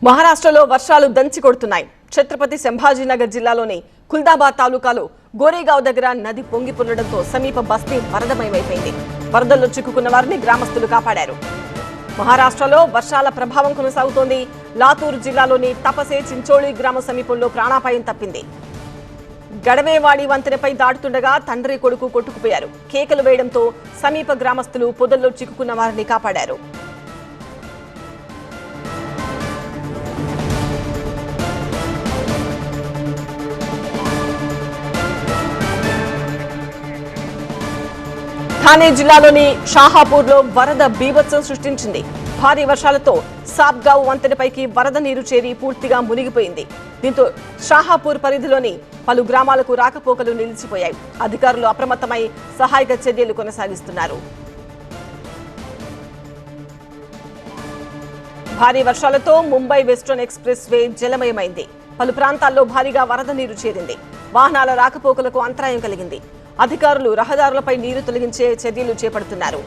మహారాష్ట్రలో వర్షాలు దంచి కొడుతున్నాయి. ఛత్రపతి సంభాజీనగర్ జిల్లాలోని కుల్దాబాద్ తాలూకాలో గోరేగావ్ దగ్గర నది పొంగి పొర్లడంతో సమీప బస్తీ వరదమయమైపోయింది. వరదల్లో చిక్కుకున్న వారిని గ్రామస్తులు కాపాడారు. మహారాష్ట్రలో వర్షాల ప్రభావం కొనసాగుతోంది. లాతూర్ జిల్లాలోని తపసే చించోళి గ్రామ సమీపంలో ప్రాణాపాయం తప్పింది. గడవేవాడి వంతెనపై దాటుతుండగా తండ్రి కొడుకు కొట్టుకుపోయారు. కేకలు వేయడంతో సమీప గ్రామస్తులు పొదల్లో చిక్కుకున్న వారిని కాపాడారు. థానే జిల్లాలోని షాహాపూర్లో వరద బీభత్సం సృష్టించింది. భారీ వర్షాలతో సాబ్గావ్ వంతెనపైకి వరద నీరు చేరి పూర్తిగా మునిగిపోయింది. దీంతో షాహాపూర్ పరిధిలోని పలు గ్రామాలకు రాకపోకలు నిలిచిపోయాయి. అధికారులు అప్రమత్తమై సహాయక చర్యలు కొనసాగిస్తున్నారు. భారీ వర్షాలతో ముంబై వెస్టర్న్ ఎక్స్ప్రెస్ వే జలమయమైంది. పలు ప్రాంతాల్లో భారీగా వరద నీరు చేరింది. వాహనాల రాకపోకలకు అంతరాయం కలిగింది. అధికారులు రహదారులపై నీరు తొలగించే చర్యలు చేపడుతున్నారు.